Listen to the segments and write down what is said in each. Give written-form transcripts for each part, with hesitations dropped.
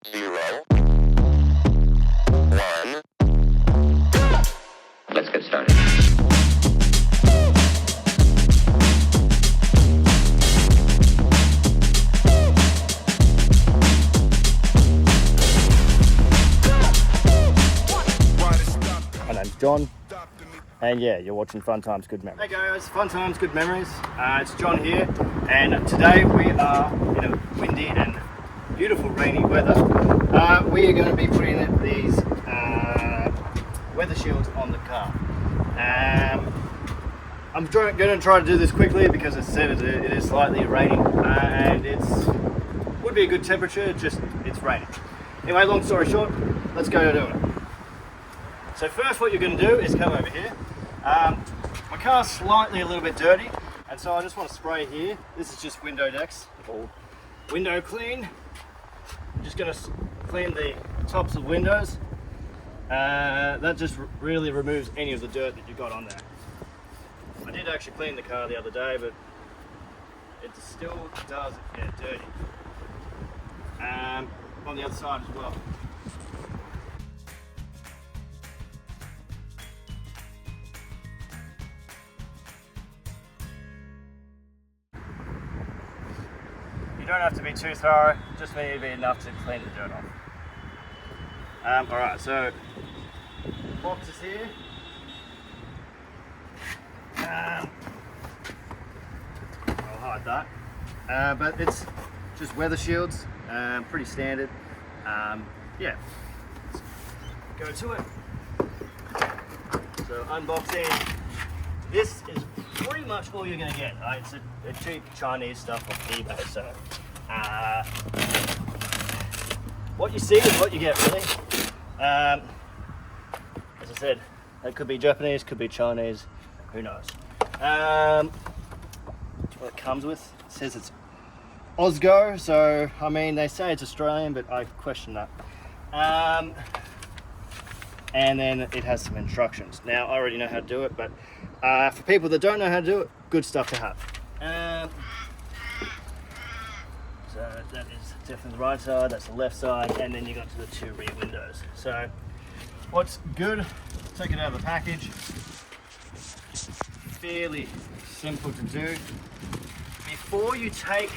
0, 1. Let's get started. My name's John, and yeah, you're watching Fun Times, Good Memories. Hey guys, Fun Times, Good Memories. It's John here, and today we are in a windy and beautiful rainy weather. We are going to be putting these weather shields on the car. I'm going to try to do this quickly because as I said, it is slightly raining, and would be a good temperature, just it's raining. Anyway, long story short, let's go do it. So first what you're going to do is come over here. My car's slightly a little bit dirty, and so I just want to spray here. This is just window decks, or window clean. I'm just going to clean the tops of windows. That just really removes any of the dirt that you got on there. I did actually clean the car the other day, but it still does get dirty. On the other side as well. You don't have to be too thorough, just need to be enough to clean the dirt off. Alright, so boxes here. I'll hide that. But it's just weather shields, pretty standard. Yeah, let's go to it. So unboxing. This is pretty much all you're going to get. Right? It's a cheap Chinese stuff off eBay. So what you see is what you get, really. As I said, it could be Japanese, could be Chinese, who knows. What it comes with, it says it's Osgo, so I mean they say it's Australian, but I question that. And then it has some instructions. Now I already know how to do it, but for people that don't know how to do it, good stuff to have. So that is definitely the right side, that's the left side, and then you got to the two rear windows. So what's good, take it out of the package. Fairly simple to do. Before you take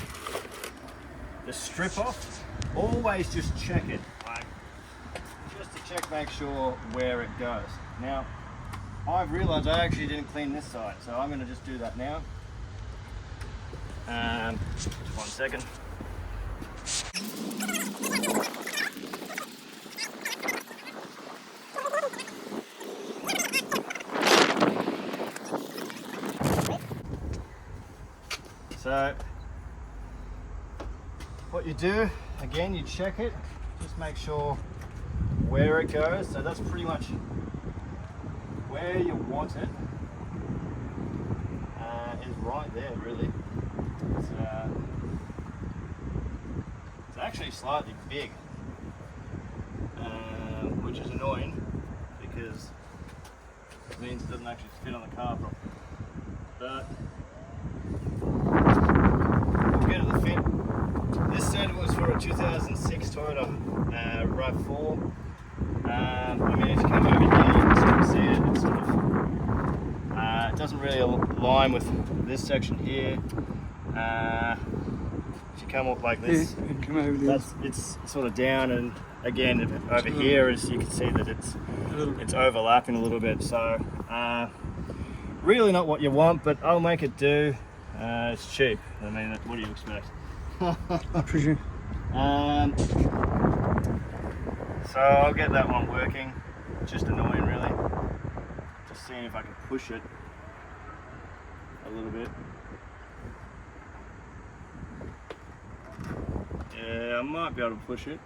the strip off, always just check it, like, just to check, make sure where it goes. Now, I've realized I actually didn't clean this side, so I'm going to just do that now. Just 1 second. So, what you do, again, you check it, just make sure where it goes. So that's pretty much where you want it, is right there, really. It's actually slightly big, which is annoying because it means it doesn't actually fit on the car properly. But we'll get to the fit. This set was for a 2006 Toyota RAV4. I mean, if you come over here, you can sort of see it. It's sort of, it doesn't really align with this section here. If you come up like this, and come over this. It's sort of down, and again over here, as you can see that it's overlapping a little bit. So really not what you want, but I'll make it do. It's cheap. I mean, what do you expect? I presume. So I'll get that one working. It's just annoying, really. Just seeing if I can push it a little bit. Yeah, I might be able to push it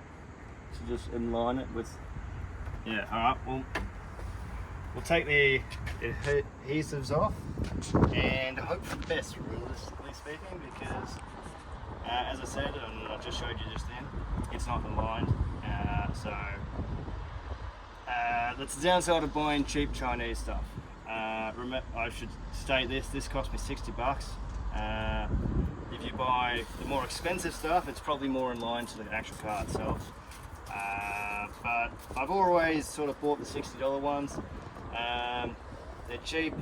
to just align it with. Yeah. All right. Well, we'll take the adhesives off and hope for the best, realistically speaking, because as I said, and I just showed you just then, it's not aligned. That's the downside of buying cheap Chinese stuff. I should state this cost me $60. If you buy the more expensive stuff, it's probably more in line to the actual car itself. I've always sort of bought the $60 ones. They're cheap.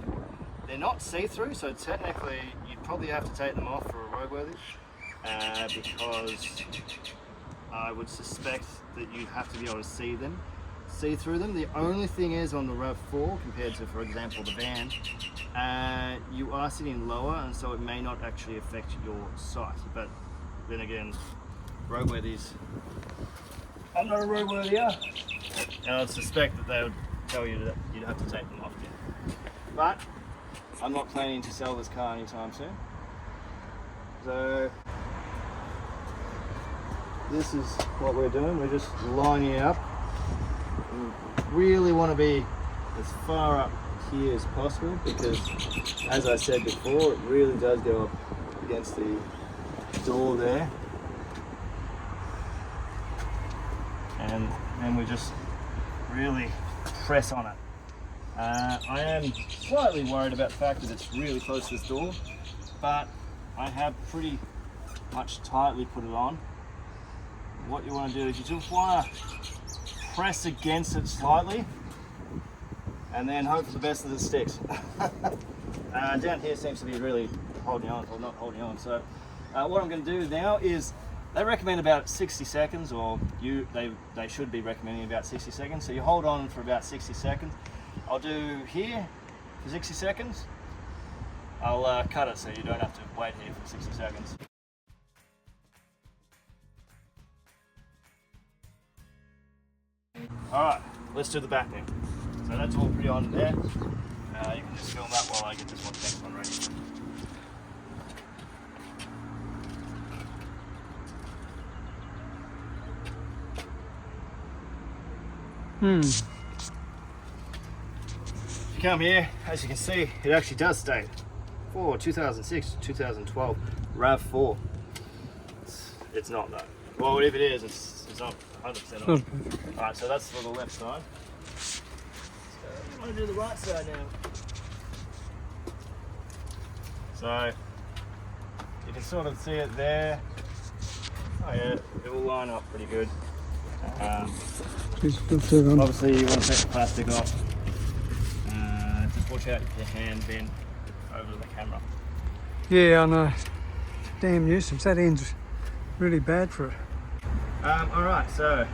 They're not see-through, so technically you'd probably have to take them off for a roadworthy because I would suspect that you have to be able to see through them. The only thing is on the RAV4 compared to, for example, the van, you are sitting lower, and so it may not actually affect your sight. But then again, roadworthies, I'm not a roadworthier, and I'd suspect that they would tell you that you'd have to take them off again. But I'm not planning to sell this car anytime soon. So this is what we're doing. We're just lining it up. We really want to be as far up here as possible because, as I said before, it really does go up against the door there. And then we just really press on it. I am slightly worried about the fact that it's really close to this door, but I have pretty much tightly put it on. What you want to do is you just want to press against it slightly and then hope for the best that it sticks. Down here seems to be really holding on, or not holding on. So what I'm going to do now is, they recommend about 60 seconds, or they should be recommending about 60 seconds. So you hold on for about 60 seconds. I'll do here for 60 seconds. I'll cut it so you don't have to wait here for 60 seconds. Alright, let's do the back then. So that's all pretty on there. You can just film that while I get this next one ready. If you come here, as you can see, it actually does state for 2006 to 2012 RAV4. It's not though. Well, if it is, it's not 100% on. Alright, so that's for the left side. So I'm going to do the right side now. So you can sort of see it there. Oh yeah, it will line up pretty good. Obviously you want to take the plastic off. Just watch out if your hand bend over the camera. Yeah, I know. Damn nuisance. That end's really bad for it. Alright, so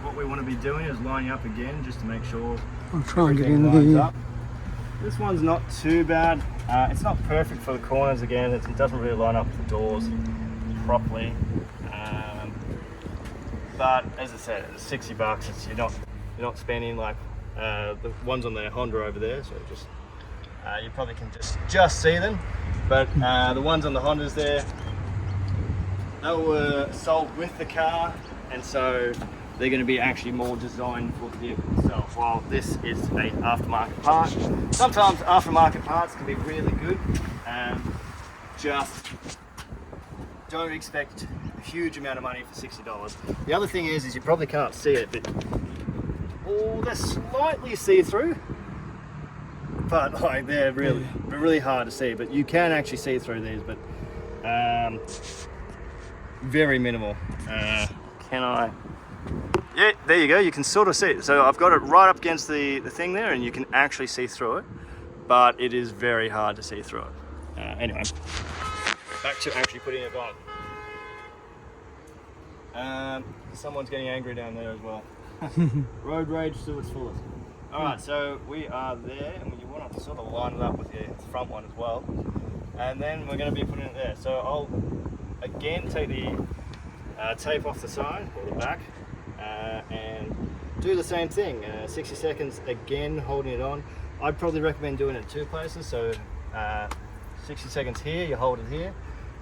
what we want to be doing is lining up again just to make sure I'll try and get in lines here. up. This one's not too bad. It's not perfect for the corners again. It doesn't really line up with the doors properly. But as I said, it's $60. You're not spending like the ones on the Honda over there. So just you probably can just see them. But the ones on the Hondas there, they were sold with the car, and so they're going to be actually more designed for the vehicle itself. While this is a aftermarket part, sometimes aftermarket parts can be really good. Just don't expect a huge amount of money for $60. The other thing is you probably can't see it, but they're slightly see-through, but like they're really hard to see. But you can actually see through these, but very minimal. Can I? Yeah, there you go. You can sort of see it. So I've got it right up against the thing there, and you can actually see through it, but it is very hard to see through it. Anyway, back to actually putting it on. Someone's getting angry down there as well. Road rage to its fullest. Alright, so we are there, and you want to sort of line it up with your front one as well. And then we're going to be putting it there. So I'll again take the tape off the side or the back and do the same thing. 60 seconds again holding it on. I'd probably recommend doing it in two places. So 60 seconds here, you hold it here,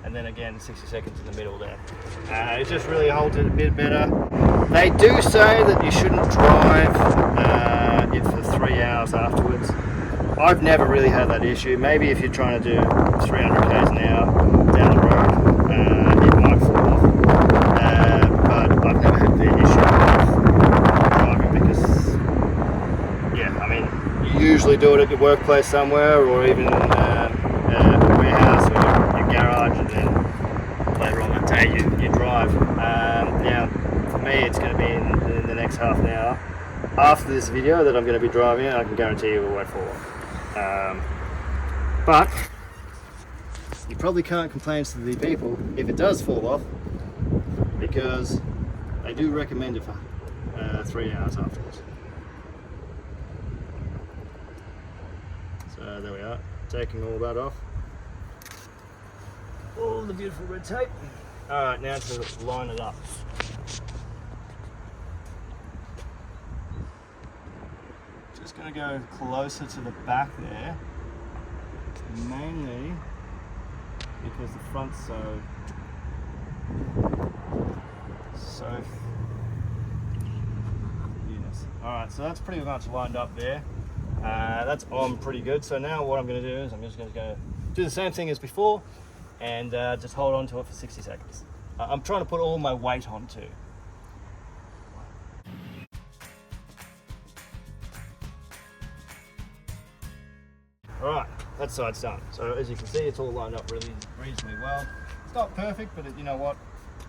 and then again 60 seconds in the middle there. It just really holds it a bit better. They do say that you shouldn't drive it for 3 hours afterwards. I've never really had that issue. Maybe if you're trying to do 300 k's an hour down the road, it might fall off. But I've never had the issue with driving because, yeah, I mean, you usually do it at your workplace somewhere, or even a warehouse or your garage, and then later on that day you drive. Now, me, it's going to be in the next half an hour. After this video that I'm going to be driving, I can guarantee you it won't fall off. But you probably can't complain to the people if it does fall off, because they do recommend it for 3 hours afterwards. So there we are, taking all that off. All the beautiful red tape. Alright, now to line it up. Just going to go closer to the back there, mainly because the front's so yes. Alright, so that's pretty much lined up there. That's on pretty good. So now what I'm going to do is I'm just going to go do the same thing as before and just hold on to it for 60 seconds. I'm trying to put all my weight on too. Alright, that side's done. So as you can see, it's all lined up really reasonably well. It's not perfect, but you know what?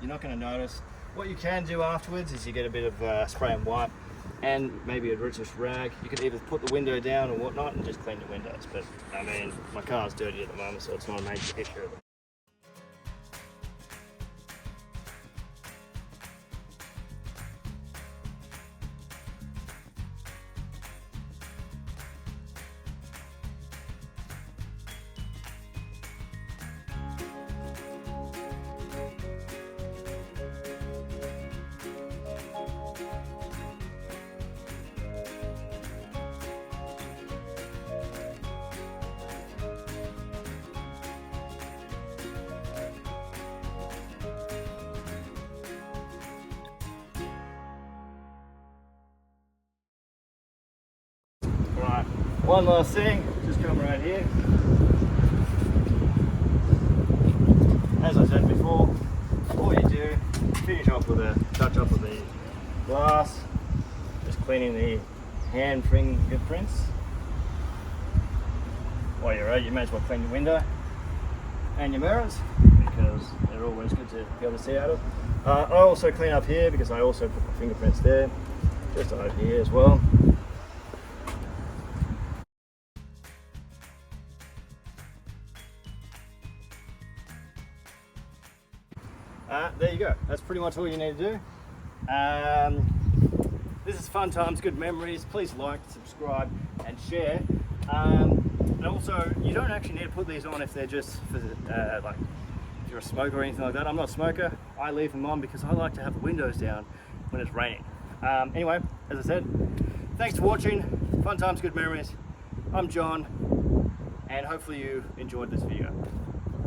You're not going to notice. What you can do afterwards is you get a bit of spray and wipe and maybe a British rag. You could either put the window down or whatnot and just clean the windows. But I mean, my car's dirty at the moment, so it's not a major issue. Right, one last thing, just come right here. As I said before, all you do, finish off with a touch up of the glass, just cleaning the hand fingerprints. While you're at it, you may as well clean your window and your mirrors, because they're always good to be able to see out of. I also clean up here because I also put my fingerprints there, just over here as well. There you go. That's pretty much all you need to do. This is fun times, good memories. Please like, subscribe, and share. And also, you don't actually need to put these on if they're just for like if you're a smoker or anything like that. I'm not a smoker. I leave them on because I like to have the windows down when it's raining. Anyway, as I said, thanks for watching. Fun times, good memories. I'm John, and hopefully you enjoyed this video.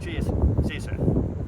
Cheers. See you soon.